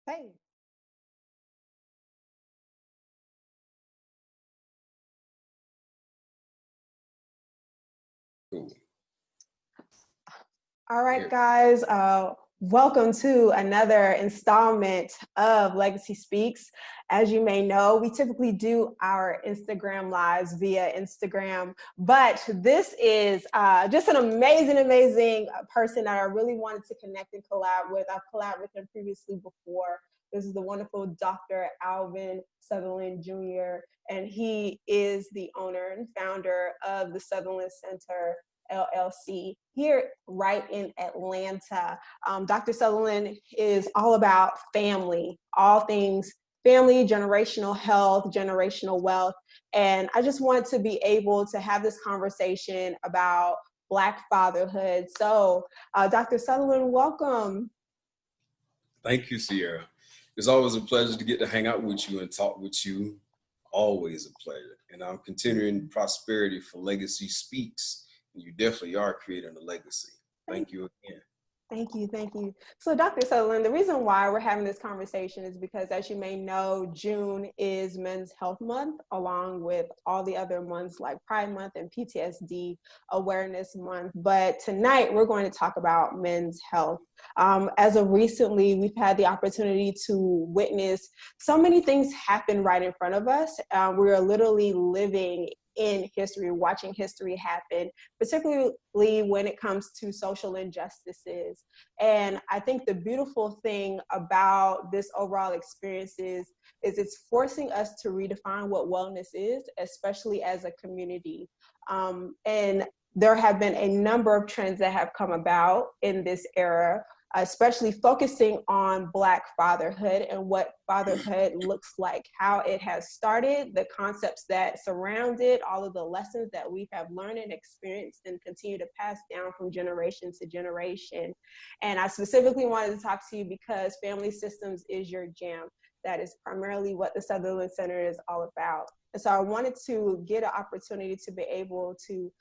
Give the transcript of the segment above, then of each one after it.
Hey. Cool. All right, Here. guys. Welcome to another installment of Legacy Speaks. As you may know, we typically do our Instagram lives via Instagram, but this is just an amazing person that I really wanted to connect and collab with. I've collabed with him previously before. This is the wonderful Dr. Alvin Sutherland Jr., and he is the owner and founder of the Sutherland Center LLC here right in Atlanta. Dr. Sutherland is all about family, all things family, generational health, generational wealth. And I just wanted to be able to have this conversation about Black fatherhood. So, Dr. Sutherland, welcome. Thank you, Sierra. It's always a pleasure to get to hang out with you and talk with you. Always a pleasure. And I'm continuing prosperity for Legacy Speaks. And you definitely are creating a legacy. Thank you again. Thank you, thank you. So, Dr. Sutherland, the reason why we're having this conversation is because, as you may know, June is Men's Health Month, along with all the other months like Pride Month and PTSD Awareness Month. But tonight, we're going to talk about men's health. As of recently, we've had the opportunity to witness so many things happen right in front of us. We are literally living in history, watching history happen, particularly when it comes to social injustices. And I think the beautiful thing about this overall experience is it's forcing us to redefine what wellness is, especially as a community. And there have been a number of trends that have come about in this era, especially focusing on Black fatherhood and what fatherhood looks like, how it has started, the concepts that surround it, all of the lessons that we have learned and experienced and continue to pass down from generation to generation. And I specifically wanted to talk to you because family systems is your jam. That is primarily what the Sutherland Center is all about. And so I wanted to get an opportunity to be able to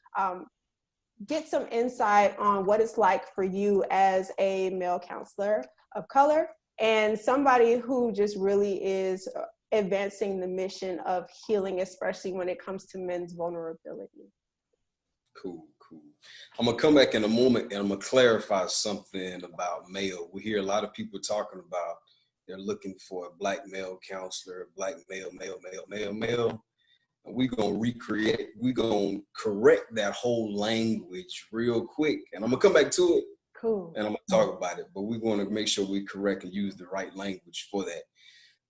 get some insight on what it's like for you as a male counselor of color and somebody who just really is advancing the mission of healing, especially when it comes to men's vulnerability. Cool, cool. I'm going to come back in a moment and I'm going to clarify something about male. We hear a lot of people talking about they're looking for a Black male counselor, Black male. We're going to we're going to correct that whole language real quick. And I'm going to come back to it. Cool. And I'm going to talk about it. But we're going to make sure we correct and use the right language for that.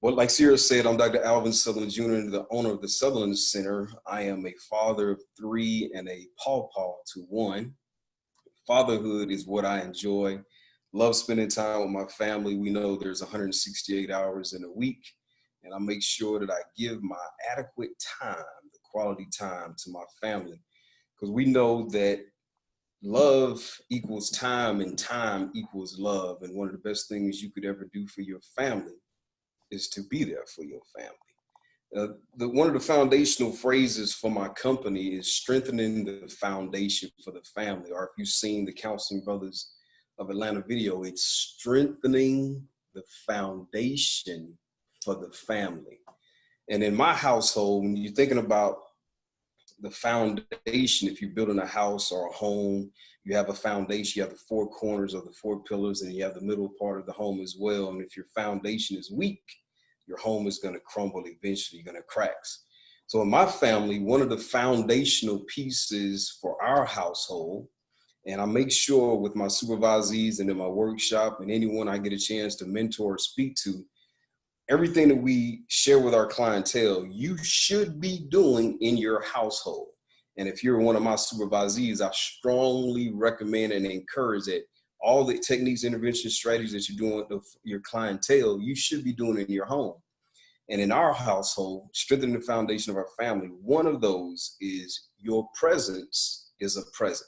Well, like Sierra said, I'm Dr. Alvin Sutherland Jr., the owner of the Sutherland Center. I am a father of 3 and a pawpaw to 1. Fatherhood is what I enjoy. Love spending time with my family. We know there's 168 hours in a week. And I make sure that I give my adequate time, the quality time to my family. Because we know that love equals time and time equals love. And one of the best things you could ever do for your family is to be there for your family. One of the foundational phrases for my company is strengthening the foundation for the family. Or if you've seen the Counseling Brothers of Atlanta video, it's strengthening the foundation for the family. And in my household, when you're thinking about the foundation, if you're building a house or a home, you have a foundation, you have the 4 corners of the 4 pillars, and you have the middle part of the home as well. And if your foundation is weak, your home is going to crumble eventually, you're going to cracks. So in my family, one of the foundational pieces for our household, and I make sure with my supervisees and in my workshop and anyone I get a chance to mentor or speak to, everything that we share with our clientele, you should be doing in your household. And if you're one of my supervisees, I strongly recommend and encourage that all the techniques, intervention strategies that you're doing with your clientele, you should be doing in your home. And in our household, strengthening the foundation of our family, one of those is your presence is a present.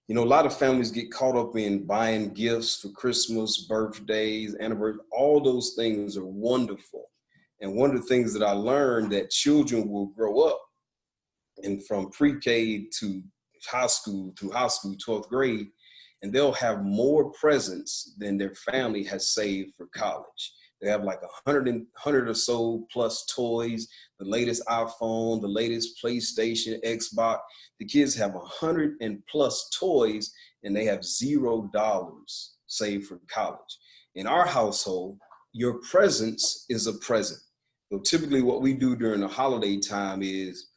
You know, a lot of families get caught up in buying gifts for Christmas, birthdays, anniversaries. All those things are wonderful. And one of the things that I learned that children will grow up and from pre-K to high school, 12th grade, and they'll have more presents than their family has saved for college. They have like 100 or so plus toys, the latest iPhone, the latest PlayStation, Xbox. The kids have 100 and plus toys, and they have $0 saved for college. In our household, your presence is a present. So typically what we do during the holiday time is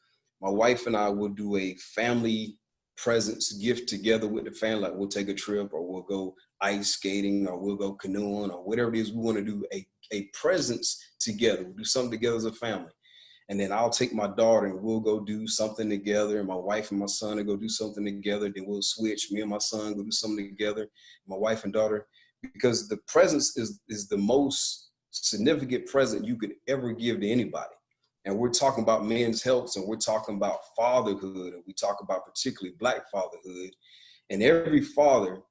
my wife and I will do a family presence gift together with the family. Like we'll take a trip, or we'll go ice skating, or we'll go canoeing, or whatever it is we want to do, a presence together. We'll do something together as a family. And then I'll take my daughter and we'll go do something together. And my wife and my son will go do something together. Then we'll switch. Me and my son will do something together. My wife and daughter, because the presence is the most significant present you could ever give to anybody. And we're talking about men's health, and we're talking about fatherhood, and we talk about particularly Black fatherhood. And every father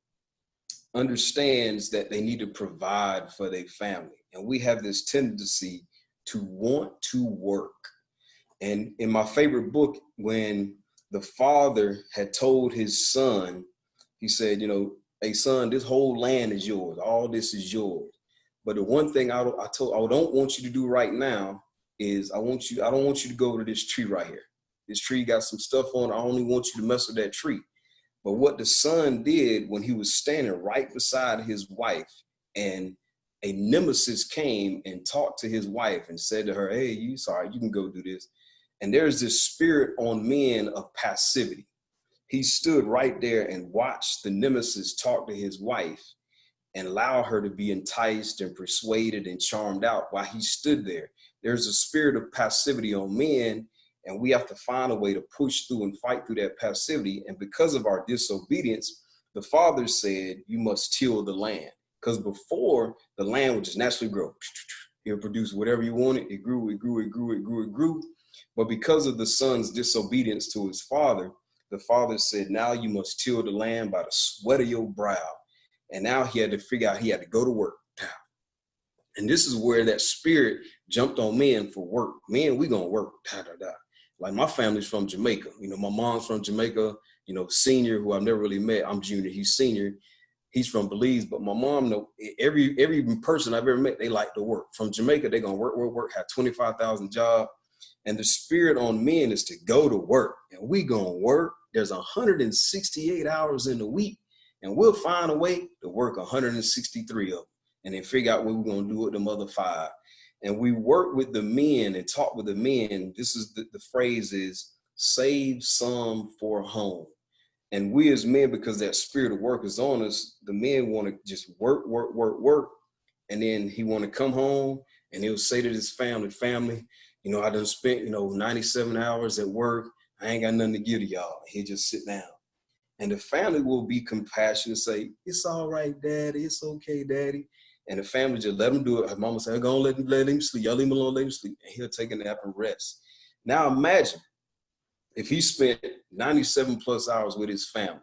understands that they need to provide for their family. And we have this tendency to want to work. And in my favorite book, when the father had told his son, he said, you know, hey son, this whole land is yours. All this is yours. But the one thing I don't want you to do right now is I don't want you to go to this tree right here. This tree got some stuff on it. I only want you to mess with that tree. But what the son did when he was standing right beside his wife, and a nemesis came and talked to his wife and said to her, hey, you can go do this. And there's this spirit on men of passivity. He stood right there and watched the nemesis talk to his wife and allow her to be enticed and persuaded and charmed out while he stood there. There's a spirit of passivity on men, and we have to find a way to push through and fight through that passivity. And because of our disobedience, the father said, you must till the land. Because before, the land would just naturally grow. It would produce whatever you wanted. It grew, it grew, it grew, it grew, it grew. But because of the son's disobedience to his father, the father said, now you must till the land by the sweat of your brow. And now he had to figure out he had to go to work. And this is where that spirit jumped on men for work. Men, we gonna work. Like my family's from Jamaica. You know, my mom's from Jamaica. You know, senior, who I've never really met. I'm junior, he's senior. He's from Belize, but my mom, know every person I've ever met, they like to work. From Jamaica, they're gonna work, have 25,000 jobs. And the spirit on men is to go to work. And we gonna work. There's 168 hours in the week. And we'll find a way to work 163 of them and then figure out what we're going to do with them other 5. And we work with the men and talk with the men. This is the phrase is save some for home. And we as men, because that spirit of work is on us, the men want to just work. And then he want to come home and he'll say to his family, you know, I done spent, 97 hours at work. I ain't got nothing to give to y'all. He'll just sit down. And the family will be compassionate and say, it's all right, daddy. It's okay, daddy. And the family just let him do it. Her mama said, go on, let him sleep. Y'all leave him alone, let him sleep. And he'll take a nap and rest. Now imagine if he spent 97 plus hours with his family,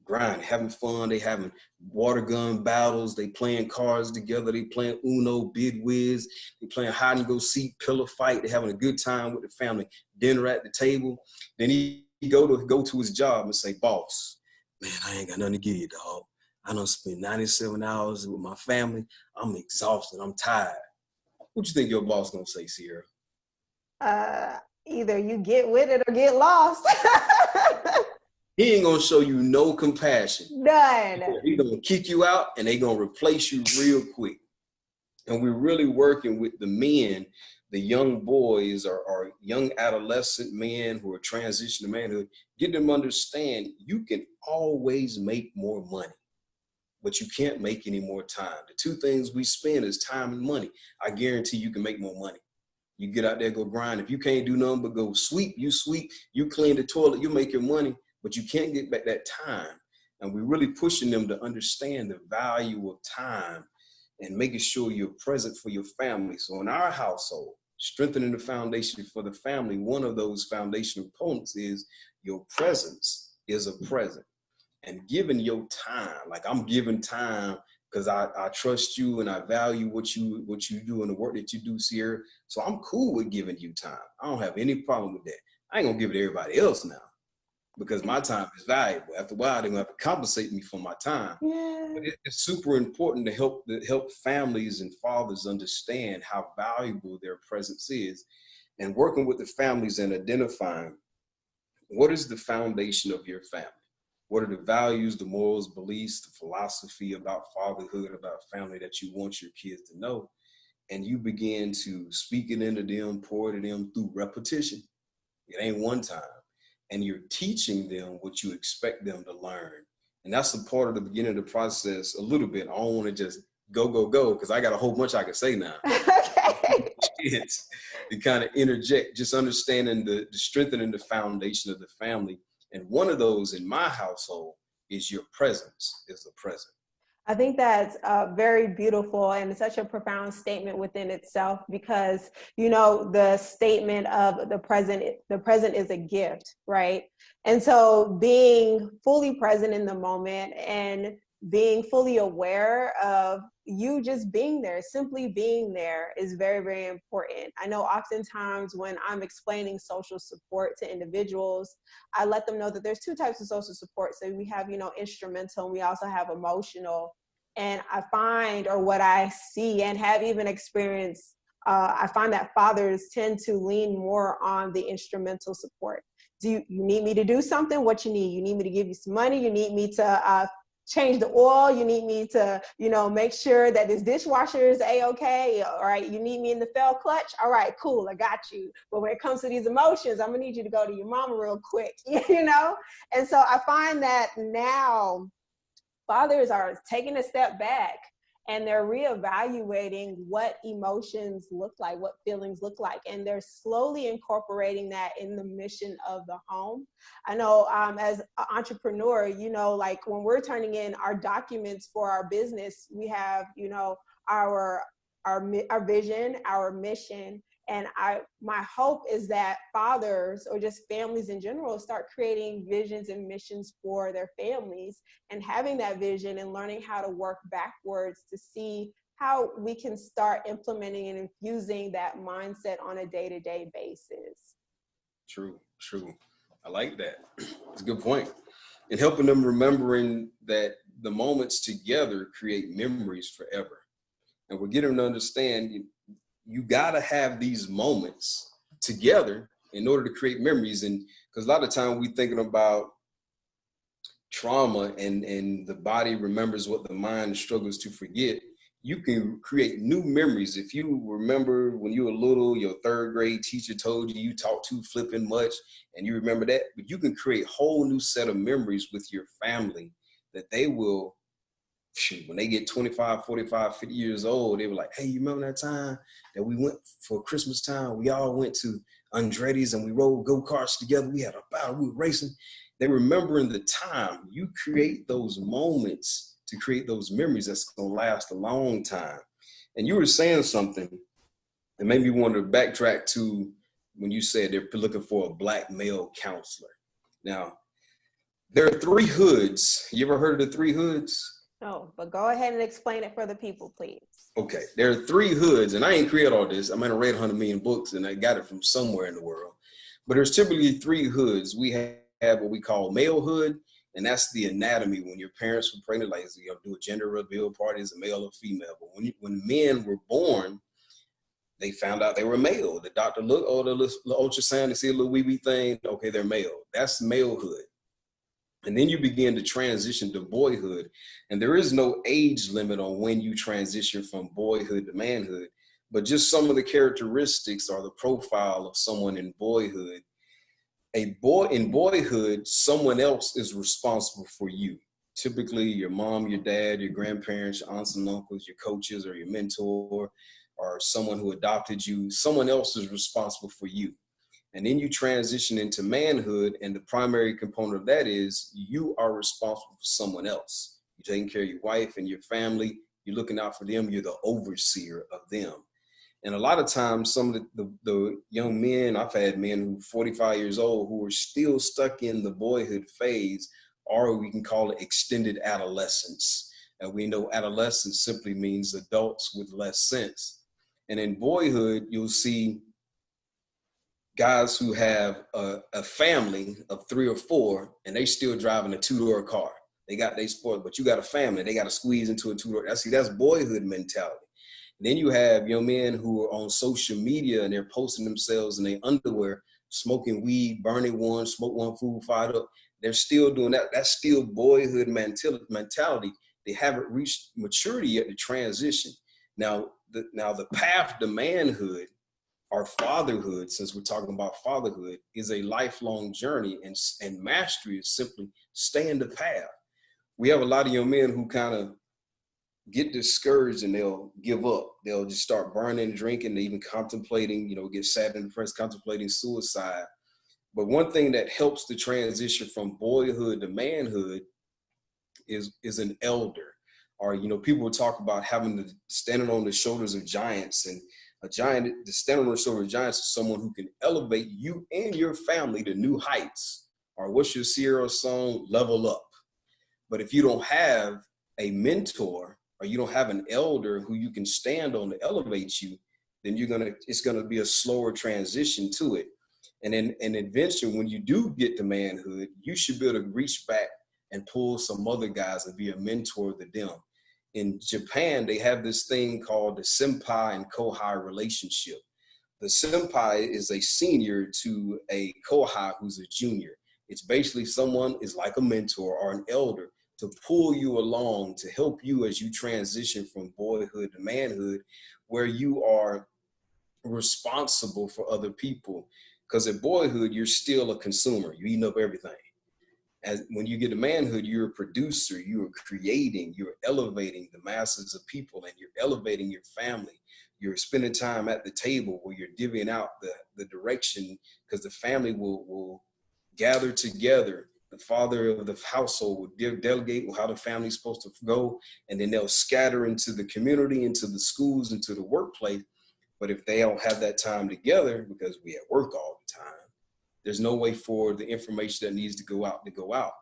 grinding, having fun. They having water gun battles. They playing cards together. They playing Uno, Bid Whiz. They playing hide and go seek, pillow fight. They having a good time with the family. Dinner at the table. Then he go to his job and say, boss, man, I ain't got nothing to give you, dog. I done spent 97 hours with my family. I'm exhausted. I'm tired. What you think your boss gonna say, Sierra? Either you get with it or get lost. He ain't gonna show you no compassion. None. He gonna kick you out and they gonna replace you real quick. And we're really working with the men, the young boys or young adolescent men who are transitioning to manhood, get them to understand you can always make more money, but you can't make any more time. The two things we spend is time and money. I guarantee you can make more money. You get out there, go grind. If you can't do nothing but go sweep, you clean the toilet, you make your money, but you can't get back that time. And we're really pushing them to understand the value of time and making sure you're present for your family. So in our household, strengthening the foundation for the family, one of those foundational components is your presence is a present. And giving your time, like I'm giving time because I trust you and I value what you do and the work that you do, Sierra. So I'm cool with giving you time. I don't have any problem with that. I ain't gonna give it to everybody else now. because my time is valuable. After a while, they're gonna have to compensate me for my time. Yeah. But it's super important to help families and fathers understand how valuable their presence is, and working with the families and identifying what is the foundation of your family. What are the values, the morals, beliefs, the philosophy about fatherhood, about family that you want your kids to know? And you begin to speak it into them, pour it to them through repetition. It ain't one time. And you're teaching them what you expect them to learn. And that's a part of the beginning of the process a little bit. I don't want to just go, because I got a whole bunch I can say now. Okay. Kids to kind of interject, just understanding the strengthening the foundation of the family. And one of those in my household is your presence is the present. I think that's very beautiful and such a profound statement within itself, because, you know, the statement of the present is a gift, right? And so being fully present in the moment and being fully aware of you just being there, simply being there, is very, very important. I know oftentimes when I'm explaining social support to individuals, I let them know that there's two types of social support. So we have, you know, instrumental, and we also have emotional. And I find, or what I see and have even experienced, I find that fathers tend to lean more on the instrumental support. You need me to do something? What you need? You need me to give you some money? You need me to change the oil? You need me to, you know, make sure that this dishwasher is A-okay? All right, you need me in the fell clutch? All right, cool, I got you. But when it comes to these emotions, I'm gonna need you to go to your mama real quick, you know? And so I find that now fathers are taking a step back and they're reevaluating what emotions look like, what feelings look like, and they're slowly incorporating that in the mission of the home. I know as an entrepreneur, you know, like when we're turning in our documents for our business, we have, you know, our vision, our mission. And my hope is that fathers, or just families in general, start creating visions and missions for their families, and having that vision and learning how to work backwards to see how we can start implementing and infusing that mindset on a day-to-day basis. True. I like that. It's a good point. And helping them remembering that the moments together create memories forever. And we're getting them to understand you got to have these moments together in order to create memories. And because a lot of time we thinking about trauma and the body remembers what the mind struggles to forget. You can create new memories. If you remember when you were little, your third grade teacher told you talk too flipping much, and you remember that, but you can create a whole new set of memories with your family that they will, shoot, when they get 25, 45, 50 years old, they were like, hey, you remember that time that we went for Christmas time? We all went to Andretti's and we rode go-karts together. We had a battle, we were racing. They remember in the time. You create those moments to create those memories that's going to last a long time. And you were saying something that made me want to backtrack to when you said they're looking for a black male counselor. Now, there are three hoods. You ever heard of the three hoods? No, but go ahead and explain it for the people, please. Okay, there are three hoods, and I ain't create all this. I mean, I read 100 million books, and I got it from somewhere in the world. But there's typically three hoods. We have what we call malehood, and that's the anatomy. When your parents were pregnant, like, you know, do a gender reveal party as a male or female. But when men were born, they found out they were male. The doctor looked, oh, the ultrasound, they see a little wee wee thing. Okay, they're male. That's malehood. And then you begin to transition to boyhood. And there is no age limit on when you transition from boyhood to manhood, but just some of the characteristics or the profile of someone in boyhood. A boy in boyhood, someone else is responsible for you. Typically your mom, your dad, your grandparents, your aunts and uncles, your coaches, or your mentor, or someone who adopted you. Someone else is responsible for you. And then you transition into manhood, and the primary component of that is you are responsible for someone else. You're taking care of your wife and your family. You're looking out for them. You're the overseer of them. And a lot of times, some of the young men, I've had men who 45 years old who are still stuck in the boyhood phase, or we can call it extended adolescence. And we know adolescence simply means adults with less sense. And in boyhood, you'll see guys who have a family of 3 or 4 and they still driving a 2-door car. They sport, but you got a family, they got to squeeze into a 2-door. That's boyhood mentality. And then you have young men who are on social media and they're posting themselves in their underwear, smoking weed, burning one, smoke one, food, fired up. They're still doing that. That's still boyhood mentality. They haven't reached maturity yet to transition. Now, the path to manhood or fatherhood, since we're talking about fatherhood, is a lifelong journey, and mastery is simply staying the path. We have a lot of young men who kind of get discouraged and they'll give up. They'll just start burning, drinking, even contemplating, get sad and depressed, contemplating suicide. But one thing that helps the transition from boyhood to manhood is an elder. Or, people will talk about having to standing on the shoulders of giants, and a giant, the standing on the shoulders of giants is someone who can elevate you and your family to new heights. Or what's your Sierra song? Level up. But if you don't have a mentor or you don't have an elder who you can stand on to elevate you, then it's gonna be a slower transition to it. And then eventually when you do get to manhood, you should be able to reach back and pull some other guys and be a mentor to them. In Japan, they have this thing called the senpai and kohai relationship. The senpai is a senior to a kohai who's a junior. It's basically someone is like a mentor or an elder to pull you along, to help you as you transition from boyhood to manhood, where you are responsible for other people. Because at boyhood, you're still a consumer. You're eating up everything. As when you get to manhood, you're a producer, you're creating, you're elevating the masses of people, and you're elevating your family. You're spending time at the table where you're divvying out the direction, because the family will gather together. The father of the household will delegate how the family's supposed to go, and then they'll scatter into the community, into the schools, into the workplace. But if they don't have that time together, because we at work all the time, there's no way for the information that needs to go out.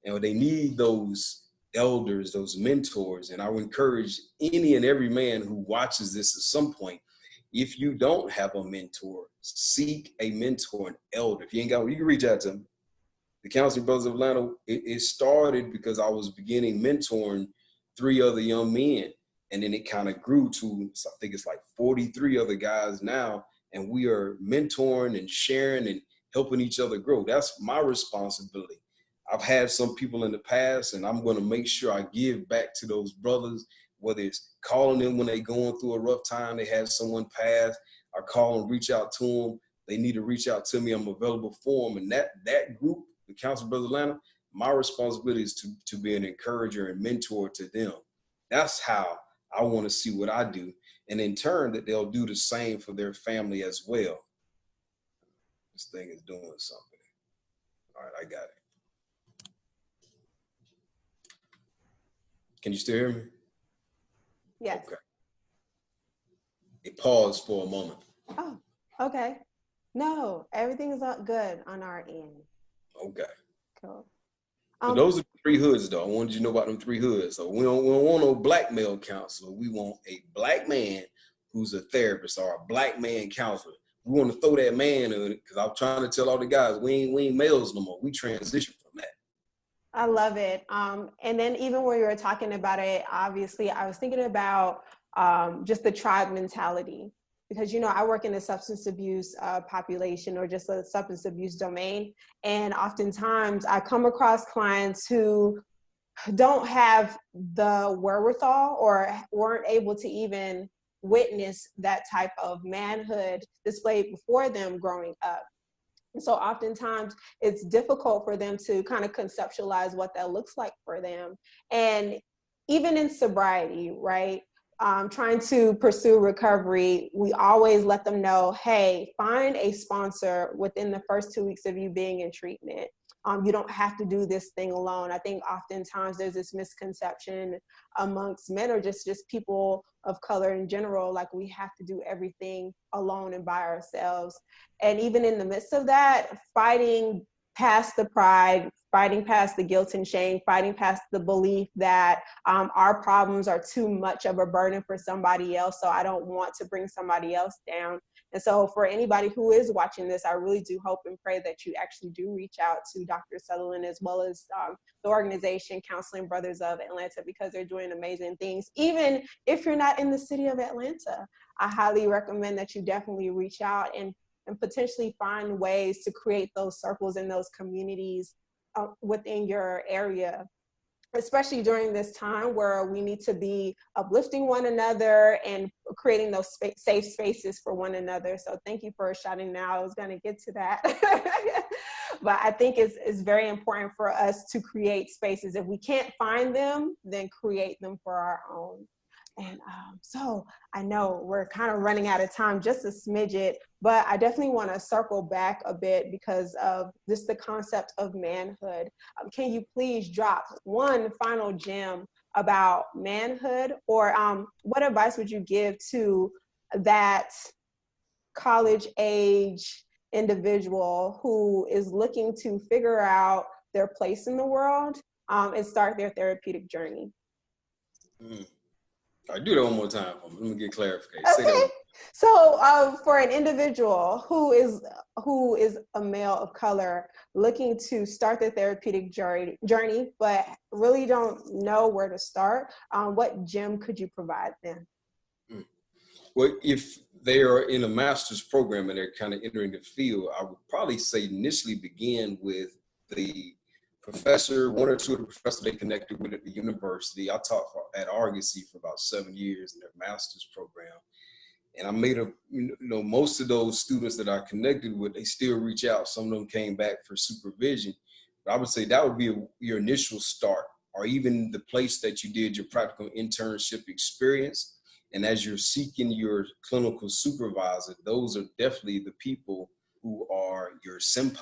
And they need those elders, those mentors. And I would encourage any and every man who watches this at some point, if you don't have a mentor, seek a mentor, an elder. If you ain't got one, you can reach out to them. The Counseling Brothers of Atlanta, it started because I was beginning mentoring 3 other young men. And then it kind of grew to, I think it's like 43 other guys now. And we are mentoring and sharing and helping each other grow. That's my responsibility. I've had some people in the past, and I'm going to make sure I give back to those brothers, whether it's calling them when they're going through a rough time, they had someone pass, I call and reach out to them. They need to reach out to me. I'm available for them. And that group, the Council of Brothers of Atlanta, my responsibility is to be an encourager and mentor to them. That's how I want to see what I do. And in turn, that they'll do the same for their family as well. This thing is doing something. All right, I got it. Can you still hear me? Yes. Okay. It paused for a moment. Oh, okay. No, everything is good on our end. Okay. Cool. So those are the 3 hoods, though. I wanted you to know about them 3 hoods. So we don't want no black male counselor. We want a black man who's a therapist, or a black man counselor. We want to throw that man in it, because I'm trying to tell all the guys, we ain't males no more. We transition from that. I love it. And then even when you were talking about it, obviously, I was thinking about just the tribe mentality, because, I work in the substance abuse population, or just a substance abuse domain. And oftentimes I come across clients who don't have the wherewithal or weren't able to even witness that type of manhood displayed before them growing up. And so oftentimes it's difficult for them to kind of conceptualize what that looks like for them. And even in sobriety, right? Trying to pursue recovery, we always let them know, hey, find a sponsor within the first 2 weeks of you being in treatment. You don't have to do this thing alone. I think oftentimes there's this misconception amongst men, or just people of color in general, like we have to do everything alone and by ourselves. And even in the midst of that, fighting past the pride, fighting past the guilt and shame, fighting past the belief that our problems are too much of a burden for somebody else. So I don't want to bring somebody else down. And so for anybody who is watching this, I really do hope and pray that you actually do reach out to Dr. Sutherland, as well as the organization Counseling Brothers of Atlanta, because they're doing amazing things. Even if you're not in the city of Atlanta, I highly recommend that you definitely reach out and potentially find ways to create those circles and those communities within your area, especially during this time where we need to be uplifting one another and creating those safe spaces for one another. So thank you for shouting now. I was going to get to that. But I think it's very important for us to create spaces. If we can't find them, then create them for our own. And so I know we're kind of running out of time, just a smidget, but I definitely want to circle back a bit because of this, the concept of manhood. Can you please drop one final gem about manhood, or what advice would you give to that college age individual who is looking to figure out their place in the world and start their therapeutic journey? All right, do that one more time for me. Let me get clarification. Okay. Say that. So for an individual who is a male of color looking to start their therapeutic journey, but really don't know where to start, what gem could you provide them? Well, if they are in a master's program and they're kind of entering the field, I would probably say initially begin with the professor, one or two of the professors they connected with at the university. I taught at Argosy for about 7 years in their master's program. And I made most of those students that I connected with, they still reach out. Some of them came back for supervision. But I would say that would be your initial start, or even the place that you did your practical internship experience. And as you're seeking your clinical supervisor, those are definitely the people who are your senpai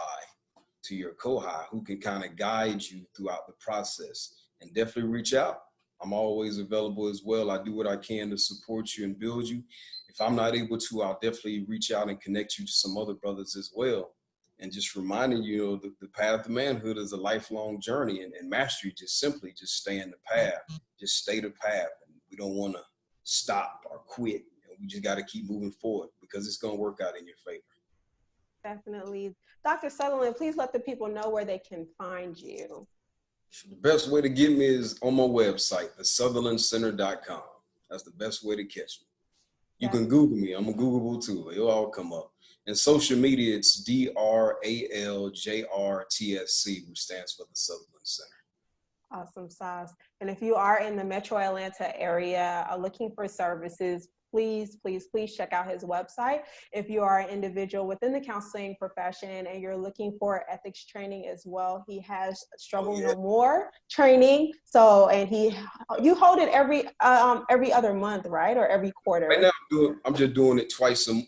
to your kohai, who can kind of guide you throughout the process. And definitely reach out. I'm always available as well. I do what I can to support you and build you. If I'm not able to, I'll definitely reach out and connect you to some other brothers as well. And just reminding you, the path of manhood is a lifelong journey, and mastery just simply just stay in the path, just stay the path. And we don't want to stop or quit. We just got to keep moving forward because it's going to work out in your favor. Definitely. Dr. Sutherland, please let the people know where they can find you. The best way to get me is on my website, thesutherlandcenter.com. That's the best way to catch me. You can Google me. I'm a Googleable too. It'll all come up. And social media, it's DRALJRTSC, which stands for the Sutherland Center. Awesome sauce. And if you are in the Metro Atlanta area looking for services, please check out his website. If you are an individual within the counseling profession and you're looking for ethics training as well, he has Struggle No More training. So, and you hold it every other month, right? Or every quarter? Right now I'm just doing it twice a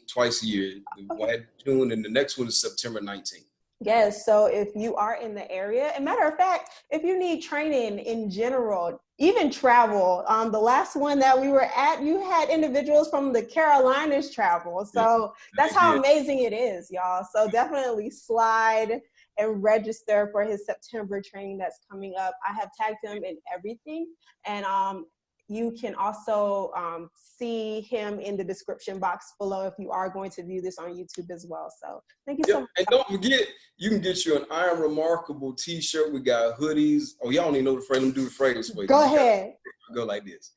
year. One in June and the next one is September 19th. Yes, so if you are in the area, and matter of fact, if you need training in general, even travel, the last one that we were at, you had individuals from the Carolinas travel. So that's how amazing it is, y'all. So definitely slide and register for his September training that's coming up. I have tagged him in everything. And you can also see him in the description box below if you are going to view this on YouTube as well. So thank you so much. And don't forget, you can get you an I Am Remarkable t-shirt. We got hoodies. Oh, y'all don't even know the phrase. Let me do the phrase for you. Go ahead. Go like this.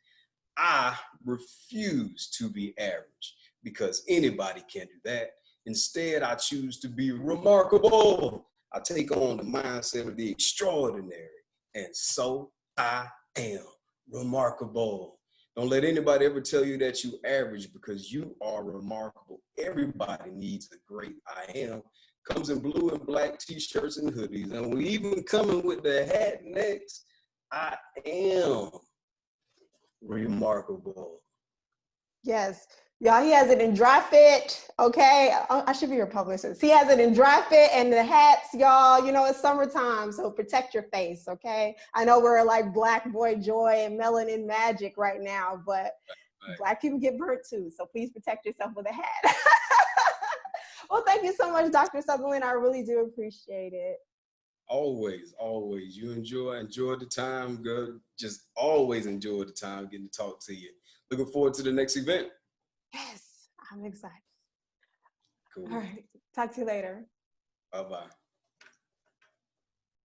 I refuse to be average because anybody can do that. Instead, I choose to be remarkable. I take on the mindset of the extraordinary. And so I am remarkable. Don't let anybody ever tell you that you average because you are remarkable. Everybody needs a great I am. Comes in blue and black t-shirts and hoodies. And we even coming with the hat next. I am remarkable. Yes. Y'all, he has it in dry fit, okay? I should be your publicist. He has it in dry fit and the hats, y'all, you know, it's summertime, so protect your face, okay? I know we're like Black Boy Joy and Melanin Magic right now, but Black people get burnt too, so please protect yourself with a hat. Well, thank you so much, Dr. Sutherland. I really do appreciate it. Always, always. You enjoy the time, girl. Just always enjoy the time getting to talk to you. Looking forward to the next event. Yes, I'm excited. All Cool. right. Talk to you later. Bye bye.